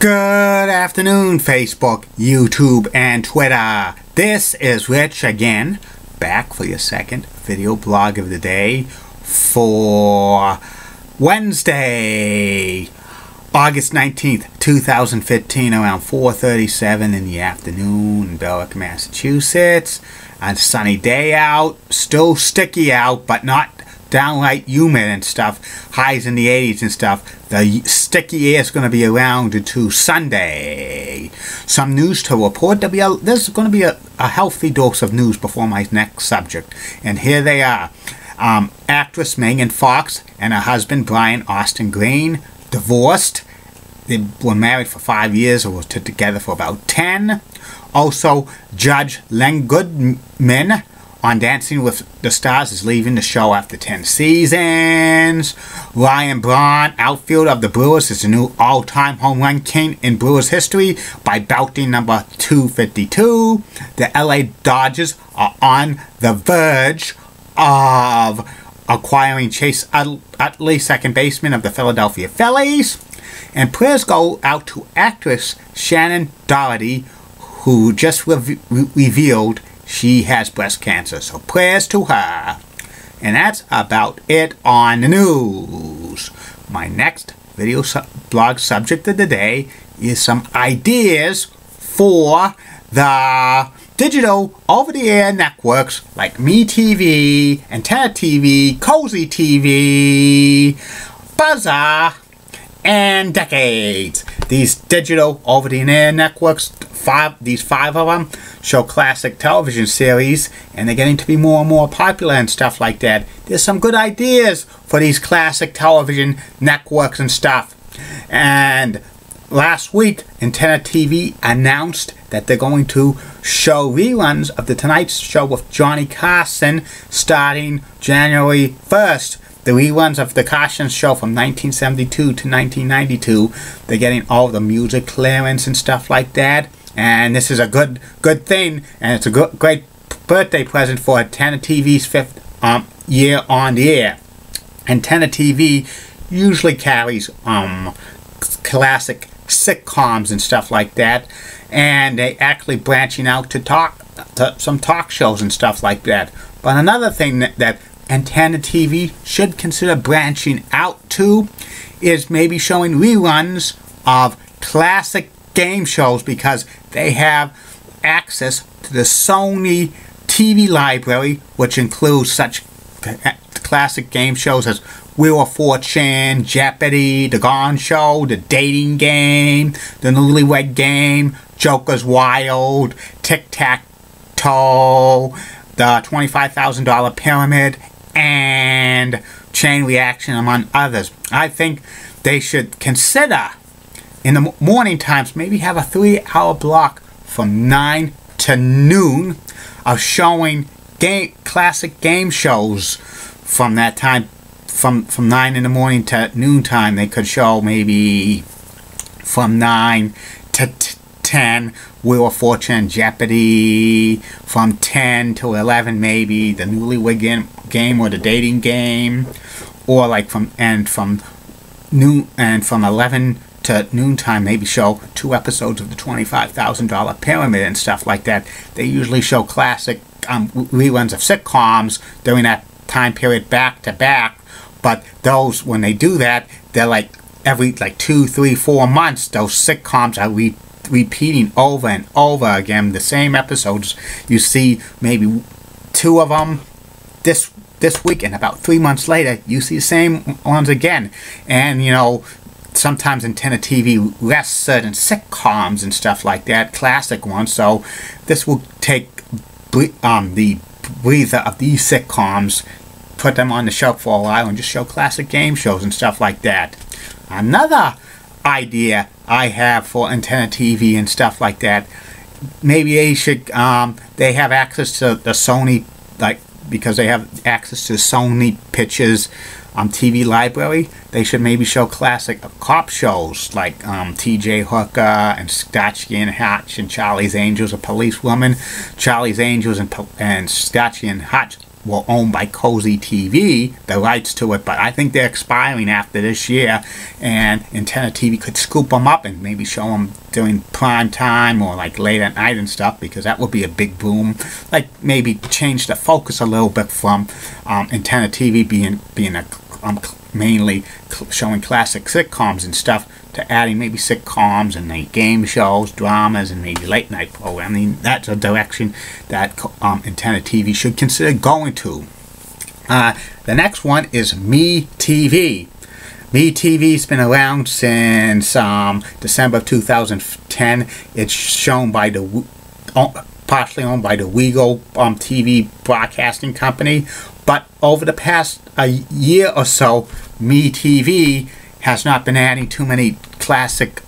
Good afternoon, Facebook, YouTube, and Twitter. This is Rich again, back for your second video blog of the day for Wednesday, August 19th, 2015, around 4:37 in the afternoon in Berwick, Massachusetts. A sunny day out, still sticky out, but not downright humid and stuff. Highs in the 80s and stuff. The sticky air is going to be around until Sunday. Some news to report. There's going to be a healthy dose of news before my next subject. And here they are. Actress Megan Fox and her husband Brian Austin Green divorced. They were married for 5 years or were together for about 10. Also, Judge Len Goodman on Dancing with the Stars is leaving the show after 10 seasons. Ryan Braun, outfielder of the Brewers, is the new all-time home run king in Brewers history by belting number 252. The LA Dodgers are on the verge of acquiring Chase Utley, second baseman of the Philadelphia Phillies. And prayers go out to actress Shannon Doherty, who just revealed she has breast cancer, so prayers to her. And that's about it on the news. My next video blog subject of the day is some ideas for the digital over-the-air networks like MeTV, Antenna TV, Cozi TV, buzzr, and decades. These digital over-the-air networks, these five of them, show classic television series, and they're getting to be more and more popular and stuff like that. There's some good ideas for these classic television networks and stuff. And last week, Antenna TV announced that they're going to show reruns of The Tonight Show with Johnny Carson starting January 1st. The reruns of the Carson Show from 1972 to 1992. They're getting all the music clearance and stuff like that. And this is a good thing, and it's a great birthday present for Antenna TV's 5th year on the air. Antenna TV usually carries classic sitcoms and stuff like that, and they actually branching out to some talk shows and stuff like that. But another thing that Antenna TV should consider branching out to is maybe showing reruns of classic game shows, because they have access to the Sony TV library, which includes such classic game shows as Wheel of Fortune, Jeopardy, The Gone Show, The Dating Game, The Newlywed Game, Joker's Wild, Tic-Tac-Toe, The $25,000 Pyramid, and Chain Reaction, among others. I think they should consider, in the morning times, maybe have a 3-hour block from 9 to noon of showing classic game shows from that time. From 9 in the morning to noon time, they could show maybe from 9 to 10 Wheel of Fortune, Jeopardy. From 10 to 11 maybe the Newlywed Game or the Dating Game, or like from 11 to noontime maybe show 2 episodes of the $25,000 Pyramid and stuff like that. They usually show classic reruns of sitcoms during that time period back to back, but those, when they do that, they're like every 2, 3, 4 months. Those sitcoms are repeating over and over again the same episodes. You see maybe 2 of them this week, and about 3 months later you see the same ones again. And you know, sometimes Antenna TV rests certain sitcoms and stuff like that, classic ones, so this will take the breather of these sitcoms, put them on the shelf for a while, and just show classic game shows and stuff like that. Another idea I have for Antenna TV and stuff like that, maybe they should they have access to the Sony, because they have access to Sony Pictures TV library. They should maybe show classic cop shows like T.J. Hooker and Starsky and Hutch and Charlie's Angels, a policewoman. Charlie's Angels and Starsky and Hutch were owned by Cozi TV, the rights to it, but I think they're expiring after this year, and Antenna TV could scoop them up and maybe show them during prime time or like late at night and stuff, because that would be a big boom. Like maybe change the focus a little bit from Antenna TV being a mainly showing classic sitcoms and stuff, to adding maybe sitcoms and like game shows, dramas, and maybe late night programming. That's a direction that Antenna TV should consider going to. The next one is Me TV. Me TV's been around since December of 2010. It's shown by the partially owned by the Weagle TV broadcasting company, but over the past year or so, Me TV has not been adding too many classic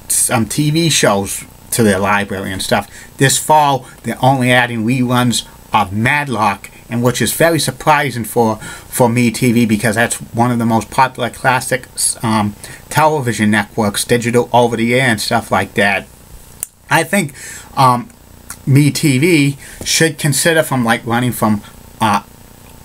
TV shows to their library and stuff. This fall, they're only adding reruns of Madlock, and which is very surprising for Me TV, because that's one of the most popular classic television networks, digital over the air and stuff like that. I think Me TV should consider running from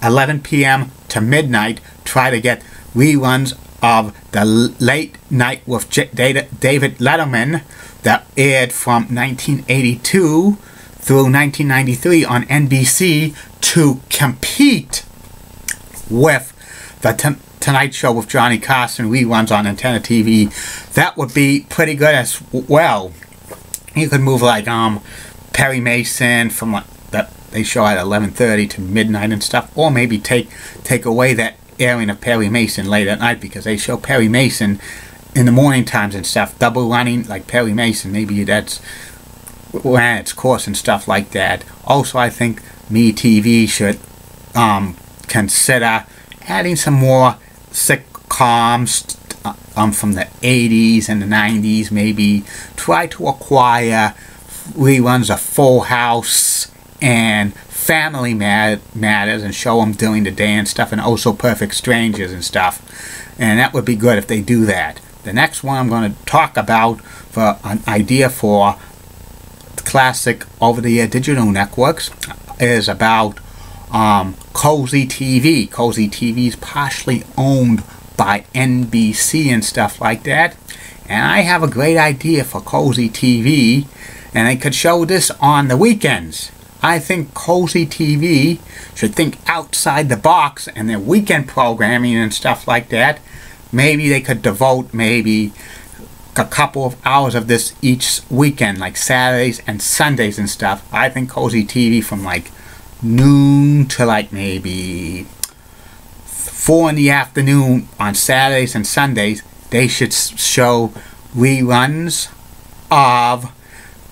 11 p.m. to midnight, try to get reruns of the Late Night with David Letterman that aired from 1982 through 1993 on NBC, to compete with the Tonight Show with Johnny Carson reruns on Antenna TV. That would be pretty good as well. You could move like Perry Mason from that they show at 11:30 to midnight and stuff, or maybe take away that airing of Perry Mason late at night, because they show Perry Mason in the morning times and stuff, double running like Perry Mason. Maybe that's ran its course and stuff like that. Also, I think Me TV should consider adding some more sitcoms from the 80s and the 90s. Maybe try to acquire reruns of Full House and Family Matters and show them during the day and stuff, and also Perfect Strangers and stuff. And that would be good if they do that. The next one I'm going to talk about for an idea for classic over-the-air digital networks is about Cozi TV. Cozi TV is partially owned by NBC and stuff like that. And I have a great idea for Cozi TV, and I could show this on the weekends. I think Cozi TV should think outside the box and their weekend programming and stuff like that. Maybe they could devote maybe a couple of hours of this each weekend, like Saturdays and Sundays and stuff. I think Cozi TV from like noon to like maybe 4 in the afternoon on Saturdays and Sundays, they should show reruns of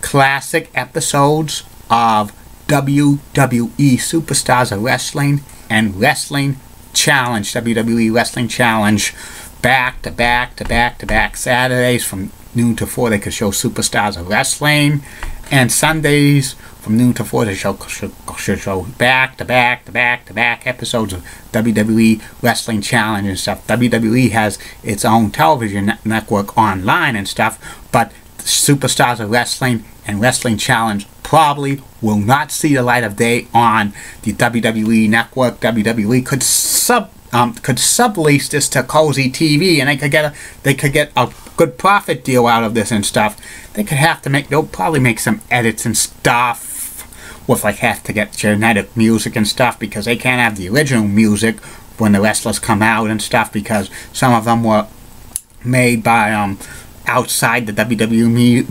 classic episodes of WWE Superstars of Wrestling and Wrestling Challenge, WWE Wrestling Challenge, back to back Saturdays from noon to 4 they could show Superstars of Wrestling, and Sundays from noon to 4 they show back to back episodes of WWE Wrestling Challenge and stuff. WWE has its own television network online and stuff, but Superstars of Wrestling and Wrestling Challenge probably will not see the light of day on the WWE network. WWE could sublease this to Cozi TV, and they could get a good profit deal out of this and stuff. They'll probably make some edits and stuff with have to get genetic music and stuff, because they can't have the original music when the wrestlers come out and stuff, because some of them were made by outside the WWE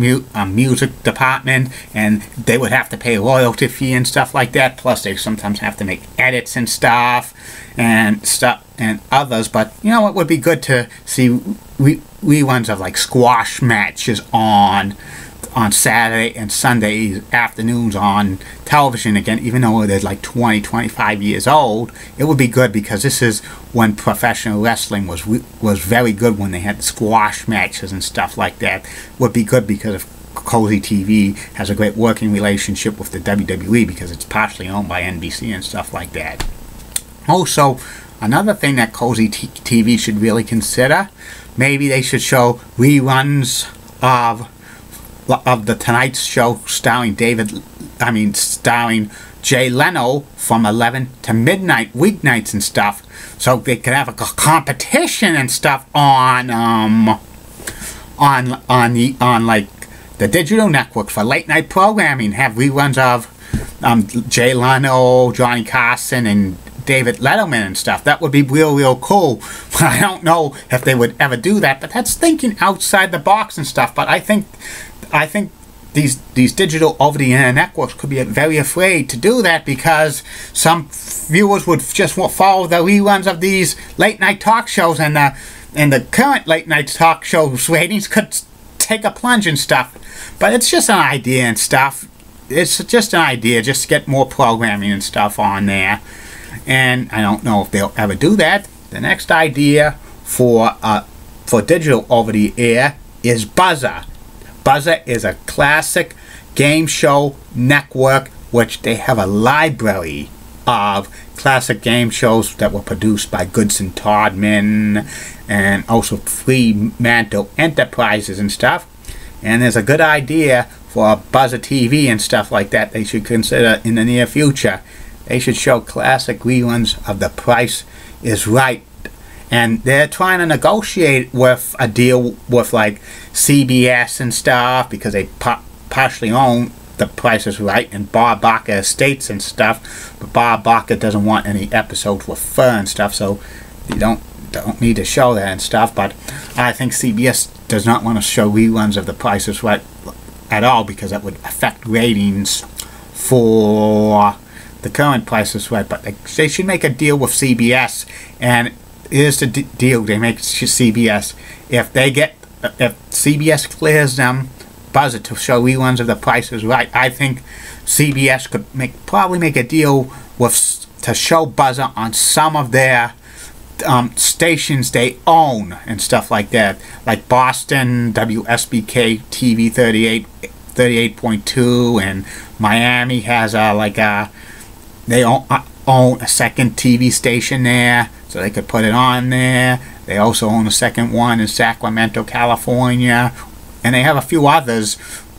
music department, and they would have to pay a royalty fee and stuff like that. Plus, they sometimes have to make edits and stuff and others. But you know, it would be good to see reruns of like squash matches on Saturday and Sunday afternoons on television again, even though they're like 25 years old. It would be good, because this is when professional wrestling was very good, when they had squash matches and stuff like that. It would be good because of Cozi TV has a great working relationship with the WWE, because it's partially owned by NBC and stuff like that. Also, another thing that Cozi TV should really consider, maybe they should show reruns of the Tonight Show starring Jay Leno from 11 to midnight weeknights and stuff, so they could have a competition and stuff on like the digital networks for late night programming. Have reruns of Jay Leno, Johnny Carson, and David Letterman and stuff. That would be real cool. But I don't know if they would ever do that. But that's thinking outside the box and stuff. But I think these digital over-the-air networks could be very afraid to do that, because some viewers would just follow the reruns of these late night talk shows, and the current late night talk shows ratings could take a plunge and stuff. But it's just an idea and stuff. It's just an idea, just to get more programming and stuff on there. And I don't know if they'll ever do that. The next idea for digital over-the-air is buzzr. Buzzr is a classic game show network, which they have a library of classic game shows that were produced by Goodson Todman and also Fremantle Enterprises and stuff. And there's a good idea for a buzzr TV and stuff like that they should consider in the near future. They should show classic reruns of The Price is Right. And they're trying to negotiate with a deal with like CBS and stuff, because they partially own The Price is Right and Bob Barker Estates and stuff. But Bob Barker doesn't want any episodes with fur and stuff, so you don't need to show that and stuff. But I think CBS does not want to show reruns of The Price is Right at all, because that would affect ratings for the current Price is Right. But they should make a deal with CBS, and here's the deal they make CBS. If CBS clears them buzzr to show reruns of The Price is Right, I think CBS could probably make a deal to show buzzr on some of their stations they own and stuff like that, like Boston WSBK TV 38.2, and Miami has they own a second TV station there, so they could put it on there. They also own a second one in Sacramento, California, and they have a few others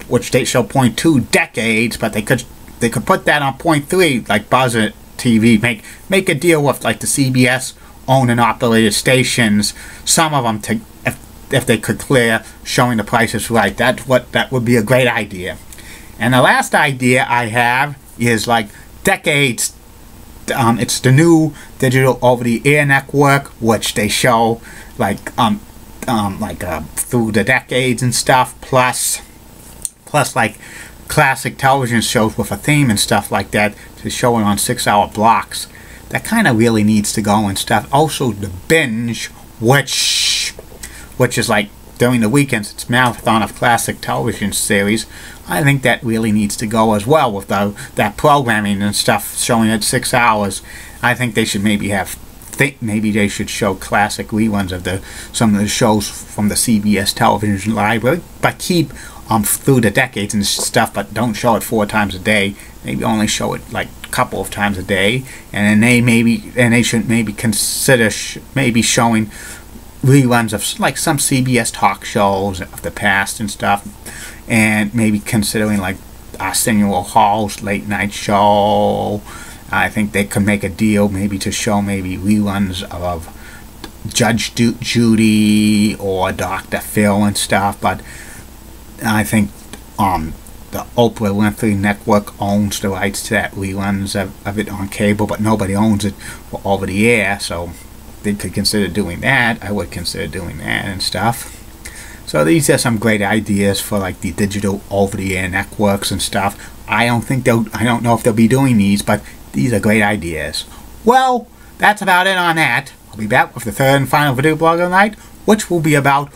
which they show .2 decades, but they could put that on .3, like buzzr TV. Make a deal with like the CBS owned and operated stations, some of them, to if they could clear showing The Price is Right. That would be a great idea. And the last idea I have is like decades. It's the new digital over-the-air network, which they show through the decades and stuff, plus like classic television shows with a theme and stuff like that, to show it on 6-hour blocks. That kind of really needs to go and stuff. Also the binge, which is like during the weekends, it's marathon of classic television series. I think that really needs to go as well, with that programming and stuff showing at 6 hours. I think they should maybe they should show classic reruns of some of the shows from the CBS television library, but keep through the decades and stuff, but don't show it 4 times a day. Maybe only show it like a couple of times a day, and then they should maybe consider maybe showing reruns of like some CBS talk shows of the past and stuff, and maybe considering like Arsenio Hall's late night show. I think they could make a deal maybe to show maybe reruns of Judge Judy or Dr. Phil and stuff. But I think the Oprah Winfrey Network owns the rights to that reruns of it on cable, but nobody owns it for over the air, so they could consider doing that. I would consider doing that and stuff. So these are some great ideas for like the digital over-the-air networks and stuff. I don't know if they'll be doing these, but these are great ideas. Well, that's about it on that. I'll be back with the third and final video blog of the night, which will be about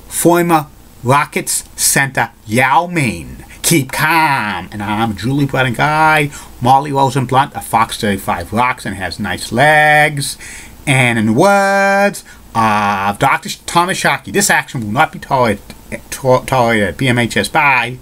former Rockets center Yao Ming. Keep calm. And I'm Julie Brennan Guy, Molly Rosenblunt of Fox 35 Rocks and has nice legs. And in the words of Dr. Thomas Shockey, this action will not be tolerated at BMHS. Bye.